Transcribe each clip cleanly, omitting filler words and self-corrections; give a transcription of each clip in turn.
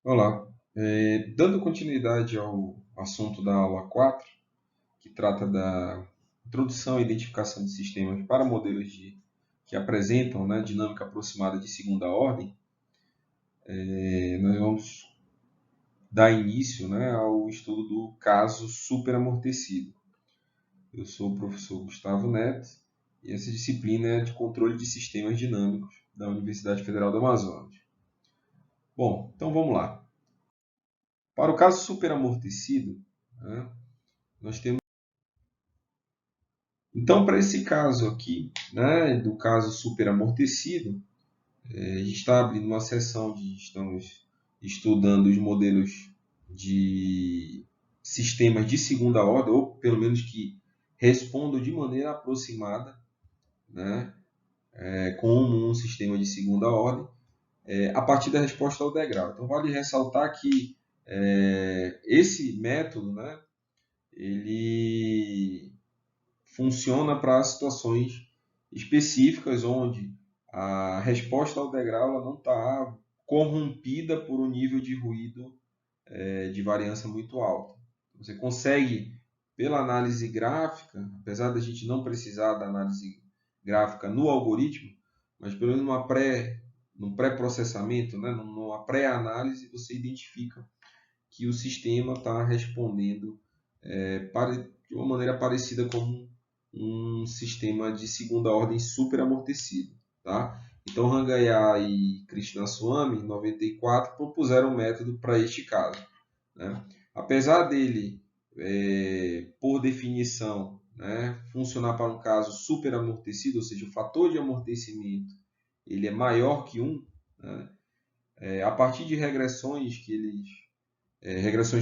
Olá. Dando continuidade ao assunto da aula 4, que trata da introdução e identificação de sistemas para modelos que apresentam, né, dinâmica aproximada de segunda ordem, nós vamos dar início, né, ao estudo do caso superamortecido. Eu sou o professor Gustavo Neto e essa disciplina é de controle de sistemas dinâmicos da Universidade Federal do Amazonas. Bom, então vamos lá. Para o caso superamortecido, né, nós temos. Então, para esse caso aqui, né, do caso superamortecido, a gente está abrindo uma sessão de estamos estudando os modelos de sistemas de segunda ordem, ou pelo menos que respondam de maneira aproximada, né, como um sistema de segunda ordem, a partir da resposta ao degrau. Então, vale ressaltar que esse método, né, ele funciona para situações específicas onde a resposta ao degrau ela não está corrompida por um nível de ruído de variância muito alta. Você consegue, pela análise gráfica, apesar da gente não precisar da análise gráfica no algoritmo, mas pelo menos num pré-processamento, né, numa pré-análise, você identifica que o sistema está respondendo de uma maneira parecida com um sistema de segunda ordem super amortecido. Tá? Então, Rangaya e Krishnaswamy, em 94, propuseram um método para este caso. Né? Apesar dele, por definição, né, funcionar para um caso super amortecido, ou seja, o fator de amortecimento ele é maior que 1, né? A partir de regressões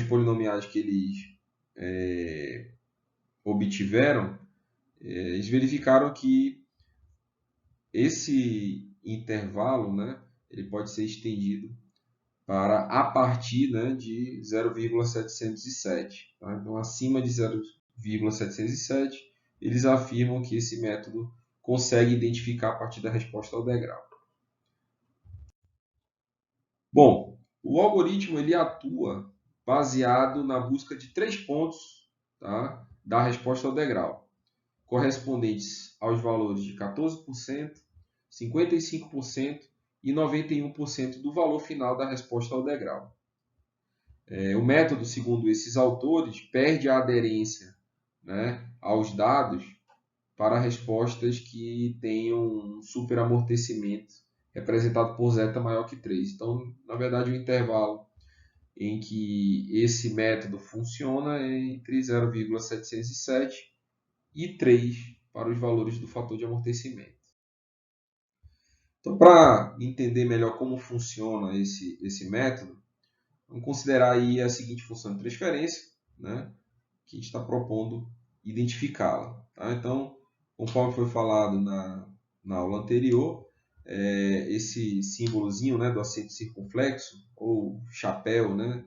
polinomiais que eles obtiveram, eles verificaram que esse intervalo, né, ele pode ser estendido para a partir, né, de 0,707. Tá? Então, acima de 0,707, eles afirmam que esse método consegue identificar a partir da resposta ao degrau. Bom, o algoritmo ele atua baseado na busca de 3 pontos, tá, da resposta ao degrau, correspondentes aos valores de 14%, 55% e 91% do valor final da resposta ao degrau. O método, segundo esses autores, perde a aderência, né, aos dados para respostas que tenham um superamortecimento representado por zeta maior que 3. Então, na verdade, o intervalo em que esse método funciona é entre 0,707 e 3 para os valores do fator de amortecimento. Então, para entender melhor como funciona esse método, vamos considerar aí a seguinte função de transferência, né, que a gente está propondo identificá-la. Tá? Então, conforme foi falado na aula anterior, esse símbolozinho, né, do acento circunflexo, ou chapéu, né,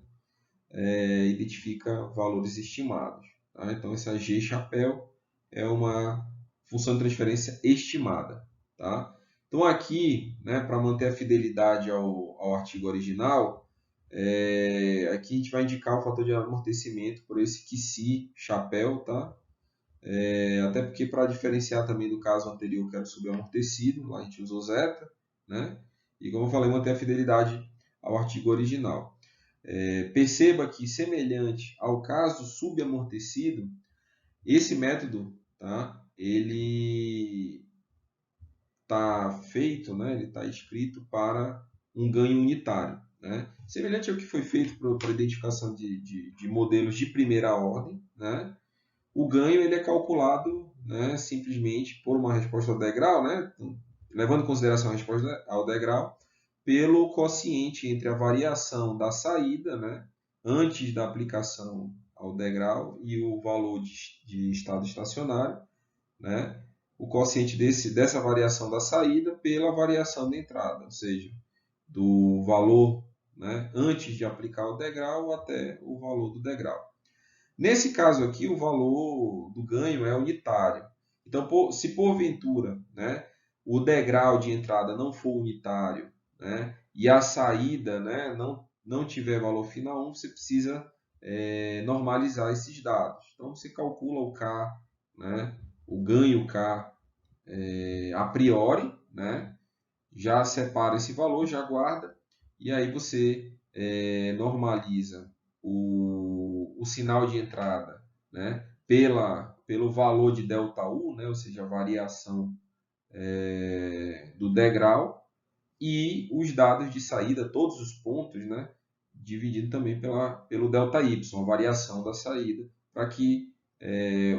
identifica valores estimados. Tá? Então, essa G chapéu é uma função de transferência estimada. Tá? Então, aqui, né, para manter a fidelidade ao artigo original, aqui a gente vai indicar o fator de amortecimento por esse QC chapéu, tá? Até porque para diferenciar também do caso anterior que era o subamortecido, lá a gente usou zeta, né? E como eu falei, manter a fidelidade ao artigo original. Perceba que, semelhante ao caso subamortecido, esse método, tá? Ele está feito, né? Ele está escrito para um ganho unitário. Né? Semelhante ao que foi feito para a identificação de modelos de primeira ordem, né? O ganho ele é calculado, né, simplesmente por uma resposta ao degrau, né? Levando em consideração a resposta ao degrau, pelo quociente entre a variação da saída, né, antes da aplicação ao degrau e o valor de estado estacionário, né, o quociente dessa variação da saída pela variação da entrada, ou seja, do valor, né, antes de aplicar o degrau até o valor do degrau. Nesse caso aqui, o valor do ganho é unitário. Então, se porventura, né, o degrau de entrada não for unitário, né, e a saída, né, não não tiver valor final 1, você precisa normalizar esses dados. Então, você calcula o K, né, o ganho K a priori, né, já separa esse valor, já guarda, e aí você normaliza o sinal de entrada, né, pelo valor de ΔU, né, ou seja, a variação do degrau, e os dados de saída, todos os pontos, né, dividido também pelo ΔY, a variação da saída, para que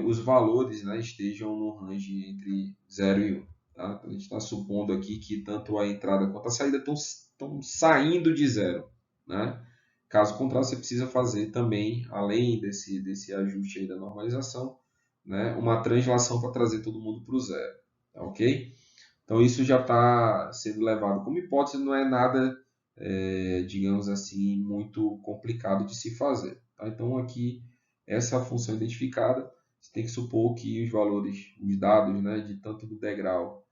os valores, né, estejam no range entre 0 e 1. Tá? Então, a gente está supondo aqui que tanto a entrada quanto a saída estão saindo de 0. Né? Caso contrário, você precisa fazer também, além desse ajuste aí da normalização, né, uma translação para trazer todo mundo para o 0. Tá, ok? Então, isso já está sendo levado como hipótese, não é nada, digamos assim, muito complicado de se fazer. Tá? Então, aqui, essa função identificada, você tem que supor que os valores, os dados, né, de tanto do degrau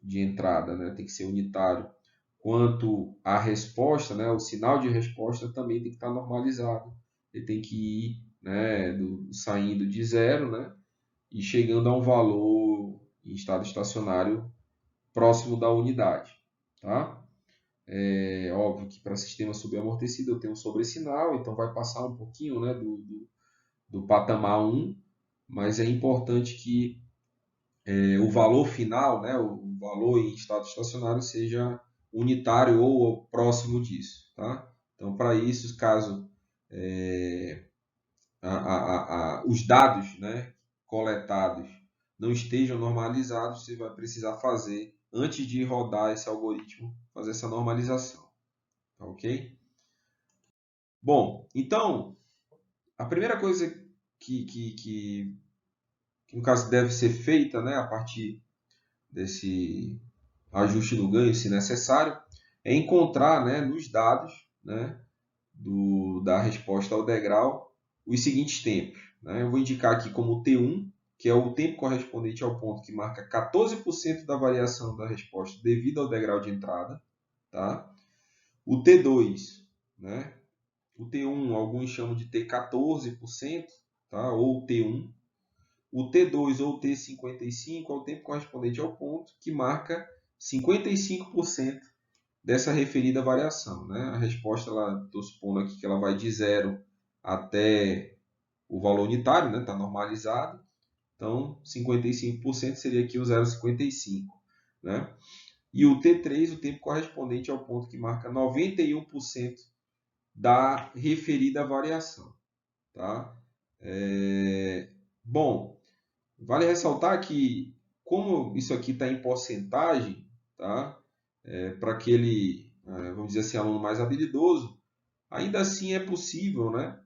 de entrada, né, tem que ser unitário, quanto a resposta, né, o sinal de resposta também tem que estar normalizado. Ele tem que ir, né, saindo de 0, né, e chegando a um valor em estado estacionário próximo da unidade. Tá? É óbvio que para sistema subamortecido eu tenho um sobressinal, então vai passar um pouquinho, né, do patamar 1, mas é importante que o valor final, né, o valor em estado estacionário, seja unitário ou próximo disso. Tá? Então, para isso, caso os dados, né, coletados não estejam normalizados, você vai precisar fazer, antes de rodar esse algoritmo, fazer essa normalização. Tá, ok? Bom, então, a primeira coisa que no caso deve ser feita, né, a partir desse ajuste no ganho, se necessário, é encontrar, né, nos dados, né, da resposta ao degrau os seguintes tempos. Né? Eu vou indicar aqui como T1, que é o tempo correspondente ao ponto que marca 14% da variação da resposta devido ao degrau de entrada. Tá? O T2, né? O T1 alguns chamam de T14%, tá? Ou T1. O T2 ou T55 é o tempo correspondente ao ponto que marca 55% dessa referida variação. Né? A resposta, estou supondo aqui que ela vai de 0 até o valor unitário, né? Está normalizado. Então, 55% seria aqui o 0,55. Né? E o T3, o tempo correspondente ao ponto que marca 91% da referida variação. Tá? Bom, vale ressaltar que, como isso aqui está em porcentagem, tá? Para aquele, vamos dizer assim, aluno mais habilidoso, ainda assim é possível, né,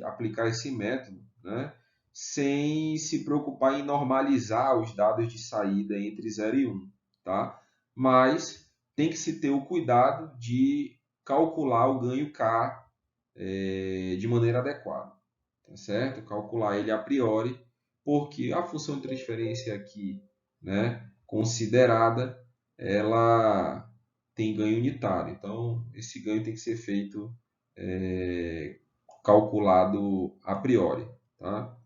aplicar esse método, né, sem se preocupar em normalizar os dados de saída entre 0 e 1. Tá? Mas tem que se ter o cuidado de calcular o ganho K de maneira adequada. Tá certo? Calcular ele a priori, porque a função de transferência aqui, né, considerada, ela tem ganho unitário. Então, esse ganho tem que ser feito calculado a priori. Tá?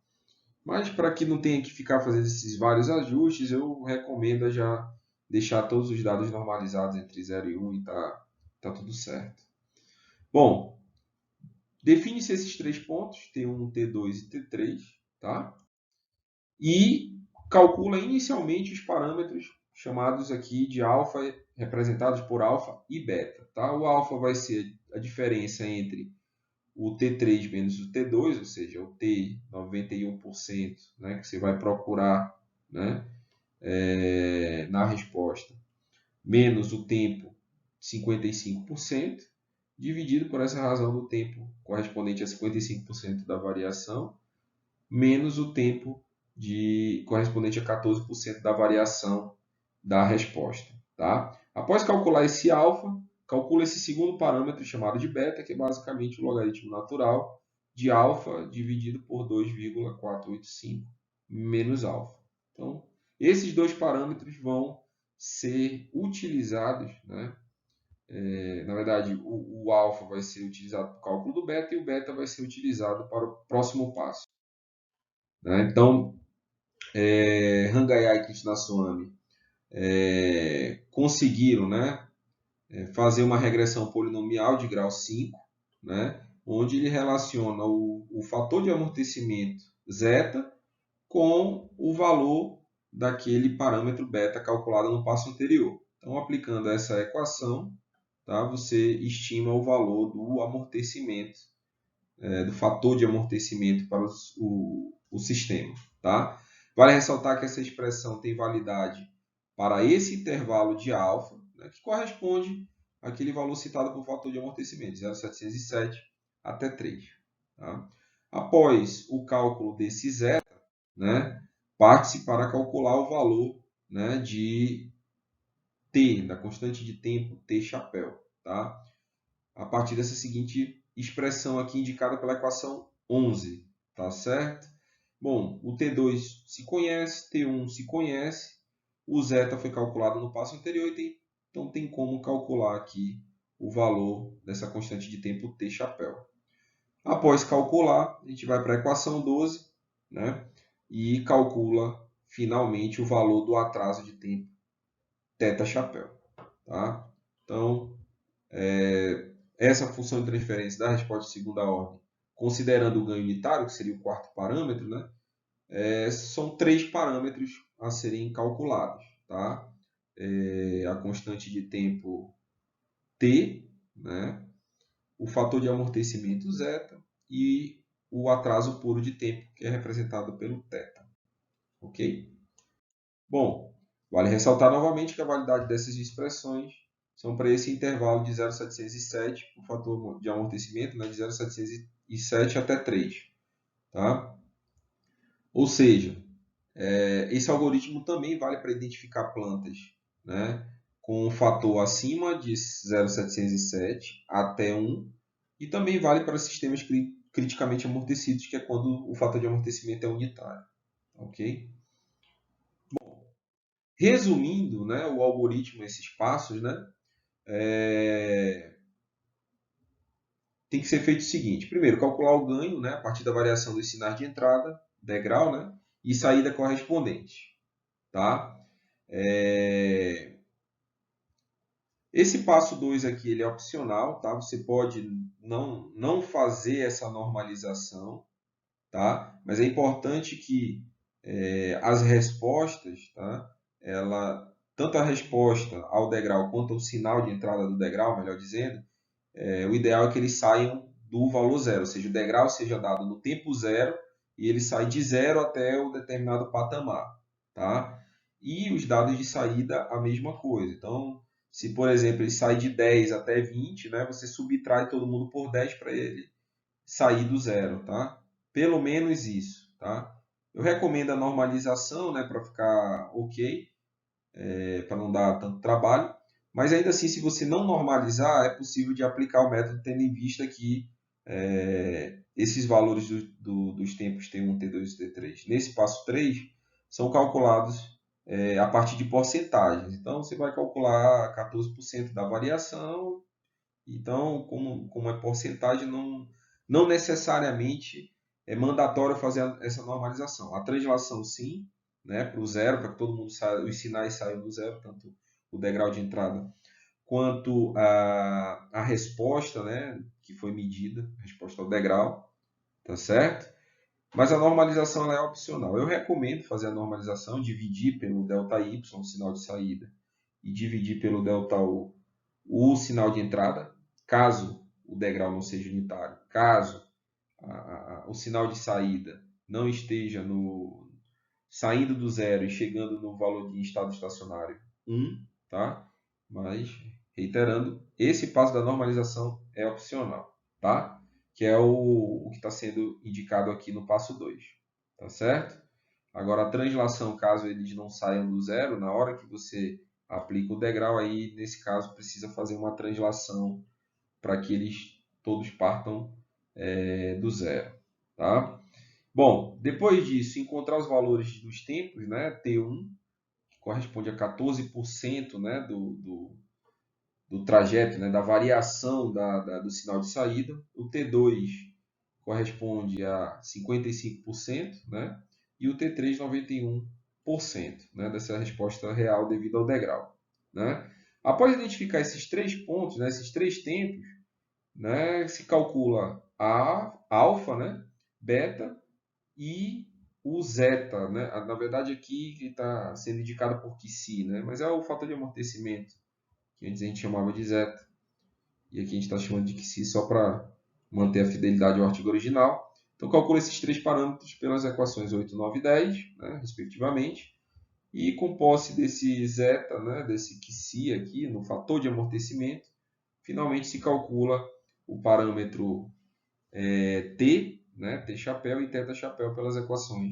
Mas para que não tenha que ficar fazendo esses vários ajustes, eu recomendo já deixar todos os dados normalizados entre 0 e 1 e tá tudo certo. Bom, define-se esses três pontos, T1, T2 e T3, tá? E calcula inicialmente os parâmetros chamados aqui de alfa, representados por alfa e beta. Tá? O alfa vai ser a diferença entre o T3 menos o T2, ou seja, o T 91%, né, que você vai procurar, né, na resposta, menos o tempo 55%, dividido por essa razão do tempo correspondente a 55% da variação, menos o tempo correspondente a 14% da variação da resposta. Tá? Após calcular esse alfa, calcula esse segundo parâmetro chamado de beta, que é basicamente o logaritmo natural de alfa dividido por 2,485 menos alfa. Então, esses dois parâmetros vão ser utilizados, né, Na verdade, o alfa vai ser utilizado para o cálculo do beta e o beta vai ser utilizado para o próximo passo. Né? Então, Hangaya e Krishnaswamy conseguiram, né, fazer uma regressão polinomial de grau 5, né, onde ele relaciona o fator de amortecimento zeta com o valor daquele parâmetro beta calculado no passo anterior. Então, aplicando essa equação, tá, você estima o valor do amortecimento, do fator de amortecimento para o sistema. Tá? Vale ressaltar que essa expressão tem validade para esse intervalo de alfa, né, que corresponde àquele valor citado por fator de amortecimento, 0,707 até 3. Tá? Após o cálculo desse zeta, né, parte-se para calcular o valor, né, de T, da constante de tempo T chapéu. Tá? A partir dessa seguinte expressão aqui indicada pela equação 11. Tá certo? Bom, o T2 se conhece, T1 se conhece, o zeta foi calculado no passo anterior, então tem como calcular aqui o valor dessa constante de tempo T chapéu. Após calcular, a gente vai para a equação 12, né, e calcula finalmente o valor do atraso de tempo θ chapéu. Tá? Então, essa função de transferência da resposta de segunda ordem, considerando o ganho unitário, que seria o quarto parâmetro, né, são 3 parâmetros a serem calculados. Tá? A constante de tempo T, né, o fator de amortecimento zeta e o atraso puro de tempo, que é representado pelo θ. Ok? Bom, vale ressaltar novamente que a validade dessas expressões são para esse intervalo de 0,707, o fator de amortecimento, né, de 0,707 até 3. Tá? Ou seja, esse algoritmo também vale para identificar plantas, né, com um fator acima de 0,707 até 1, e também vale para sistemas criticamente amortecidos, que é quando o fator de amortecimento é unitário. Ok? Bom, resumindo, né, o algoritmo, esses passos, né, tem que ser feito o seguinte. Primeiro, calcular o ganho, né, a partir da variação dos sinais de entrada, degrau, né, e saída correspondente. Tá? Esse passo 2 aqui ele é opcional, tá? Você pode não fazer essa normalização, tá? Mas é importante que as respostas, tá? Tanto a resposta ao degrau quanto o sinal de entrada do degrau, melhor dizendo, o ideal é que eles saiam do valor zero, ou seja, o degrau seja dado no tempo zero e ele sai de zero até o determinado patamar, tá? E os dados de saída, a mesma coisa. Então, se, por exemplo, ele sai de 10 até 20, né, você subtrai todo mundo por 10 para ele sair do zero, tá? Pelo menos isso, tá? Eu recomendo a normalização, né, para ficar ok, para não dar tanto trabalho. Mas ainda assim, se você não normalizar, é possível de aplicar o método tendo em vista que esses valores dos tempos T1, T2 e T3, nesse passo 3, são calculados a partir de porcentagens. Então, você vai calcular 14% da variação. Então, como é porcentagem, não necessariamente é mandatório fazer essa normalização. A translação, sim, né, para o zero, para que todo mundo saia, os sinais saiam do zero, tanto o degrau de entrada quanto a resposta, né, que foi medida, a resposta ao degrau, tá certo? Mas a normalização ela é opcional. Eu recomendo fazer a normalização, dividir pelo ΔY, o sinal de saída, e dividir pelo ΔU, o sinal de entrada, caso o degrau não seja unitário, caso o sinal de saída não esteja saindo do zero e chegando no valor de estado estacionário 1, tá? Mas, reiterando, esse passo da normalização é opcional, tá? Que é o que está sendo indicado aqui no passo 2, tá certo? Agora, a translação, caso eles não saiam do zero, na hora que você aplica o degrau, aí, nesse caso, precisa fazer uma translação para que eles todos partam do zero, tá? Bom, depois disso, encontrar os valores dos tempos, né? T1, que corresponde a 14%, né, do trajeto, né, da variação do sinal de saída. O T2 corresponde a 55%, né, e o T3, 91%, né, dessa resposta real devido ao degrau. Né? Após identificar esses 3 pontos, né, esses 3 tempos, né, se calcula a alfa, né, beta e o zeta. Né? Na verdade, aqui está sendo indicado por Qi, né, mas é o fator de amortecimento, que antes a gente chamava de zeta, e aqui a gente está chamando de Qi só para manter a fidelidade ao artigo original. Então, calcula esses 3 parâmetros pelas equações 8, 9 e 10, né, respectivamente. E com posse desse zeta, né, desse Qi aqui, no fator de amortecimento, finalmente se calcula o parâmetro T, né, T chapéu e θ chapéu pelas equações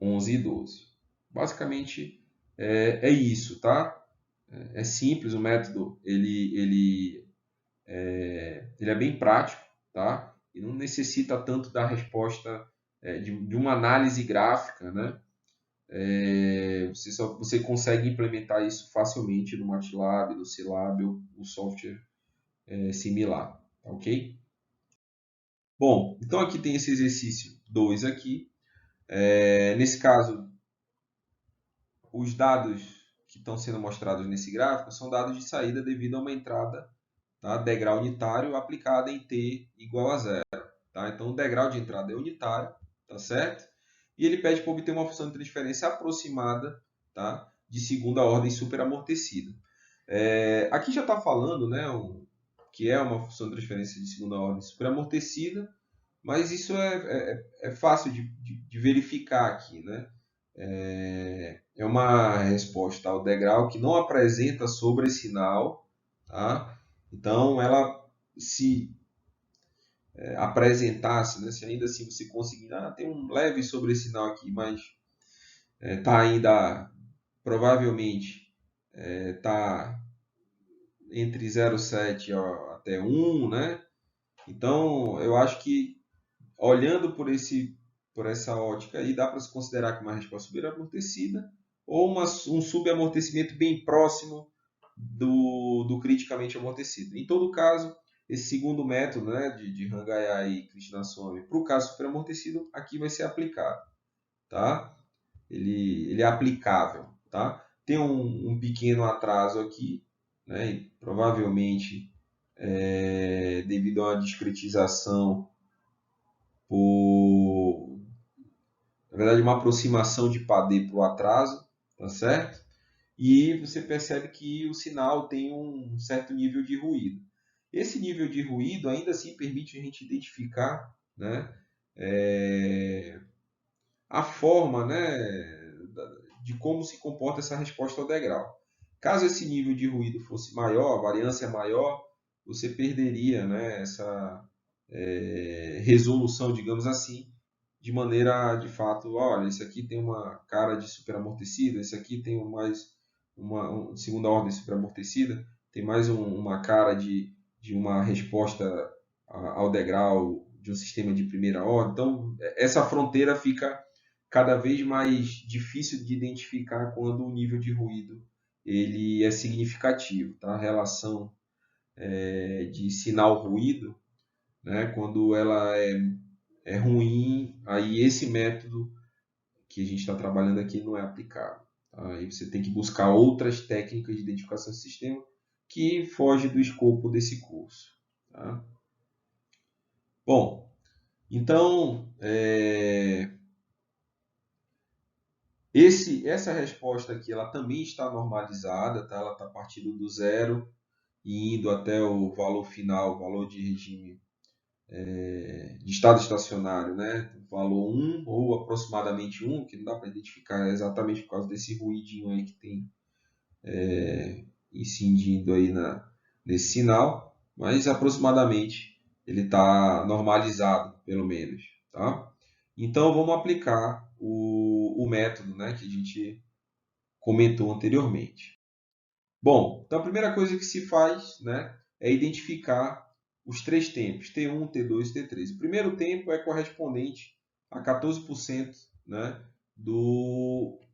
11 e 12. Basicamente é isso, tá? É simples o método, ele é bem prático, tá? E não necessita tanto da resposta de uma análise gráfica, né? Você consegue implementar isso facilmente no MATLAB, no Scilab ou o software similar, tá ok? Bom, então aqui tem esse exercício 2 aqui. Nesse caso, os dados que estão sendo mostrados nesse gráfico são dados de saída devido a uma entrada, tá, degrau unitário aplicada em t igual a 0. Tá? Então, o degrau de entrada é unitário, tá certo? E ele pede para obter uma função de transferência aproximada, tá, de segunda ordem superamortecida. Aqui já está falando, né, que é uma função de transferência de segunda ordem superamortecida, mas isso é fácil de verificar aqui. Né? É uma resposta ao degrau que não apresenta sobressinal. Tá? Então, ela se apresentasse, né? Se ainda assim você conseguir, tem um leve sobressinal aqui, mas está ainda, provavelmente, está entre 0,7 até 1, né? Então, eu acho que, olhando por essa ótica aí, dá para se considerar que uma resposta superamortecida ou um sugamortecimento bem próximo do criticamente amortecido. Em todo caso, esse segundo método, né, de Hangaya e Krishnaswamy, para o caso superamortecido, aqui vai ser aplicado. Tá? Ele é aplicável. Tá? Tem um pequeno atraso aqui, né, e provavelmente devido a uma discretização na verdade, uma aproximação de padê para o atraso, tá certo? E você percebe que o sinal tem um certo nível de ruído. Esse nível de ruído ainda assim permite a gente identificar, né, a forma, né, de como se comporta essa resposta ao degrau. Caso esse nível de ruído fosse maior, a variância maior, você perderia, né, essa resolução, digamos assim, de maneira, de fato, olha, esse aqui tem uma cara de superamortecida, esse aqui tem mais uma segunda ordem superamortecida, tem mais uma cara de uma resposta ao degrau de um sistema de primeira ordem. Então, essa fronteira fica cada vez mais difícil de identificar quando o nível de ruído ele é significativo. Tá? A relação de sinal-ruído, né, quando ela é ruim, aí esse método que a gente está trabalhando aqui não é aplicável. Tá? Aí você tem que buscar outras técnicas de identificação de sistema que fogem do escopo desse curso. Tá? Bom, então, essa resposta aqui ela também está normalizada, tá? Ela está partindo do zero e indo até o valor final, o valor de regime de estado estacionário, né? Valor 1 ou aproximadamente 1, que não dá para identificar exatamente por causa desse ruidinho aí que tem incidindo aí nesse sinal, mas aproximadamente ele está normalizado, pelo menos. Tá? Então vamos aplicar o método, né, que a gente comentou anteriormente. Bom, então a primeira coisa que se faz, né, é identificar os 3 tempos, T1, T2 e T3. O primeiro tempo é correspondente a 14%, né,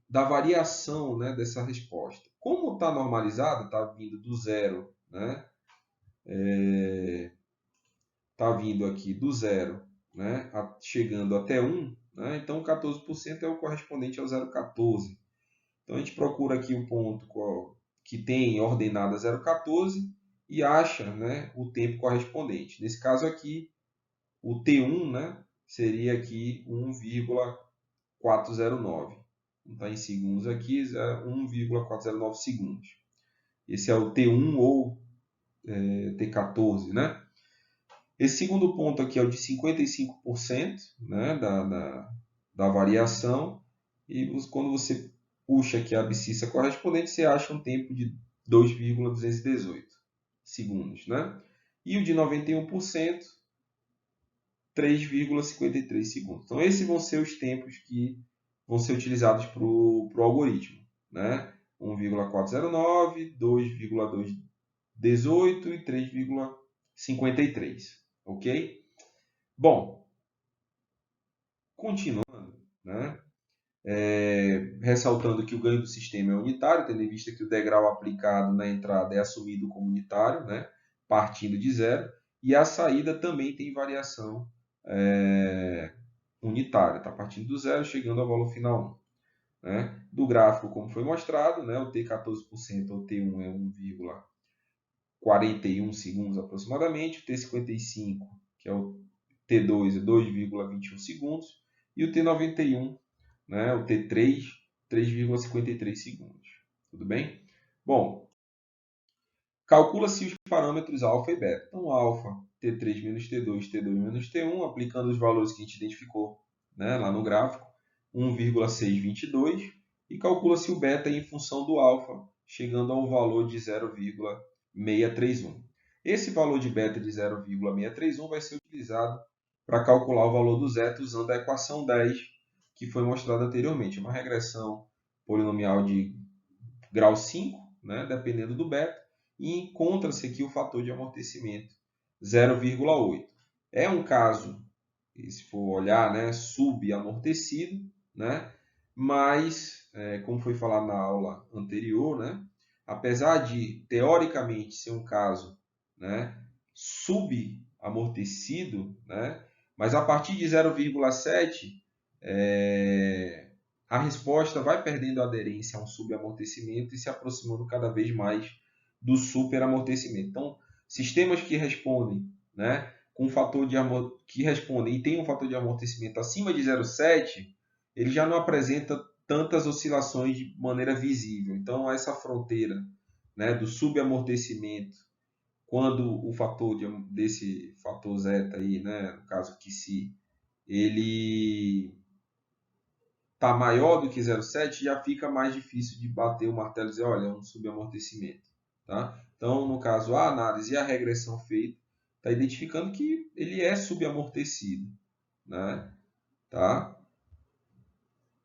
da variação, né, dessa resposta. Como está normalizado, está vindo do zero né, tá vindo aqui do 0, né, chegando até 1, né, então 14% é o correspondente ao 0,14. Então a gente procura aqui o ponto que tem ordenada 0,14 e acha, né, o tempo correspondente. Nesse caso aqui, o T1, né, seria aqui 1,409. Não está em segundos aqui, é 1,409 segundos. Esse é o T1 ou T14, né? Esse segundo ponto aqui é o de 55%, né, da variação. E quando você puxa aqui a abscissa correspondente, você acha um tempo de 2,218 segundos, né? E o de 91%, 3,53 segundos. Então, esses vão ser os tempos que vão ser utilizados para o algoritmo, né? 1,409, 2,218 e 3,53, ok? Bom, continuando, né? Ressaltando que o ganho do sistema é unitário, tendo em vista que o degrau aplicado na entrada é assumido como unitário, né? Partindo de zero, e a saída também tem variação unitária, está partindo do zero, chegando ao valor final 1. Né? Do gráfico, como foi mostrado, né? O T14% ou T1 é 1,41 segundos aproximadamente, o T55, que é o T2, é 2,21 segundos, e o T91, né? O T3, 3,53 segundos. Tudo bem? Bom, calcula-se os parâmetros alfa e beta. Então, alfa, T3 menos T2, T2 menos T1, aplicando os valores que a gente identificou, né, lá no gráfico, 1,622, e calcula-se o beta em função do alfa, chegando ao valor de 0,631. Esse valor de beta de 0,631 vai ser utilizado para calcular o valor do zeta usando a equação 10, que foi mostrada anteriormente. Uma regressão polinomial de grau 5, né, dependendo do beta, e encontra-se aqui o fator de amortecimento 0,8. É um caso, se for olhar, né, subamortecido, né, mas, como foi falado na aula anterior, né, apesar de teoricamente ser um caso, né, subamortecido, né, mas a partir de 0,7 a resposta vai perdendo aderência a um subamortecimento e se aproximando cada vez mais do superamortecimento. Então, sistemas que respondem, né, com um fator de que respondem e tem um fator de amortecimento acima de 0,7, ele já não apresenta tantas oscilações de maneira visível. Então, essa fronteira, né, do subamortecimento, quando o fator desse fator zeta aí, né, no caso que se ele está maior do que 0,7, já fica mais difícil de bater o martelo e dizer, olha, é um subamortecimento. Tá? Então, no caso, a análise e a regressão feita está identificando que ele é subamortecido. Né? Tá?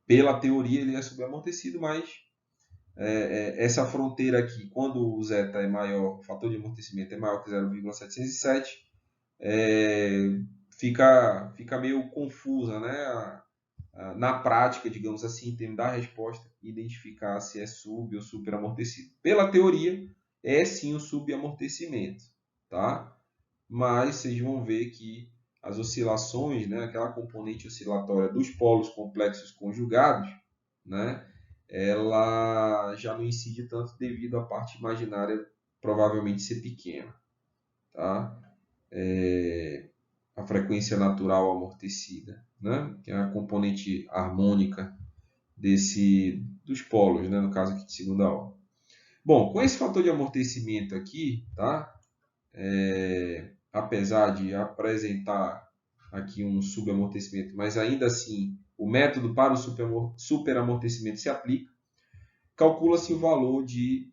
Pela teoria, ele é subamortecido, mas essa fronteira aqui, quando o zeta é maior, o fator de amortecimento é maior que 0,707, fica meio confusa, né? Na prática, digamos assim, em termos da resposta, identificar se é sub ou superamortecido. Pela teoria, é sim o subamortecimento, tá? Mas vocês vão ver que as oscilações, né, aquela componente oscilatória dos polos complexos conjugados, né, ela já não incide tanto devido à parte imaginária provavelmente ser pequena, tá? A frequência natural amortecida, né? Que é a componente harmônica dos polos, né? No caso aqui de segunda ordem. Bom, com esse fator de amortecimento aqui, tá? Apesar de apresentar aqui um subamortecimento, mas ainda assim o método para o superamortecimento se aplica, calcula-se o valor de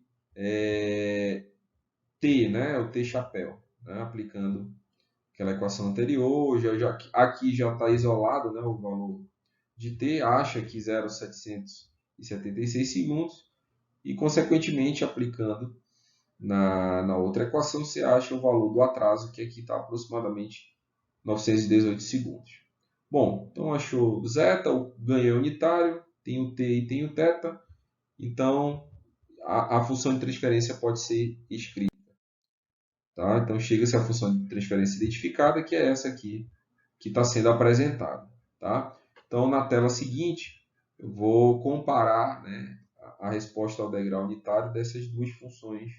T, né? O T chapéu, né? Aplicando aquela equação anterior, aqui já está isolado, né, o valor de T, acha que 0,776 segundos, e consequentemente aplicando na outra equação, você acha o valor do atraso, que aqui está aproximadamente 918 segundos. Bom, então achou zeta, o ganho é unitário, tem o T e tem o θ, então a função de transferência pode ser escrita Tá? Então chega-se à função de transferência identificada, que é essa aqui que está sendo apresentada. Tá? Então na tela seguinte eu vou comparar, né, a resposta ao degrau unitário dessas duas funções,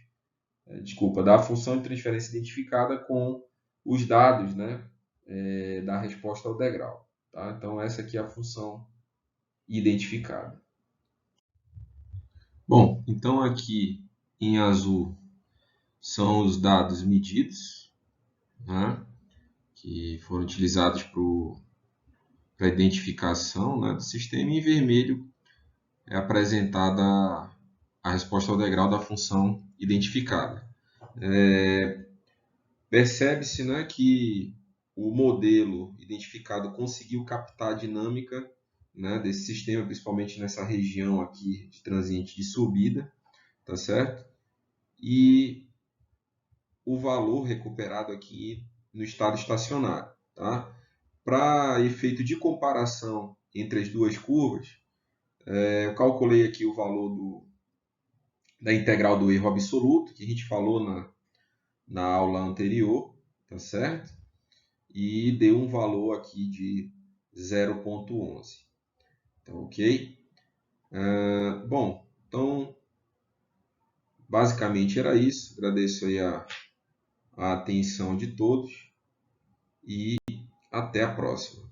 da função de transferência identificada com os dados, né, da resposta ao degrau. Tá? Então essa aqui é a função identificada. Bom, então aqui em azul são os dados medidos, né, que foram utilizados para a identificação, né, do sistema, e em vermelho é apresentada a resposta ao degrau da função identificada. Percebe-se, né, que o modelo identificado conseguiu captar a dinâmica, né, desse sistema, principalmente nessa região aqui de transiente de subida, tá certo? E o valor recuperado aqui no estado estacionário. Tá? Para efeito de comparação entre as duas curvas, eu calculei aqui o valor da integral do erro absoluto, que a gente falou na aula anterior, tá certo? E deu um valor aqui de 0,11. Então, ok? Bom, então, basicamente era isso. Agradeço aí a atenção de todos e até a próxima.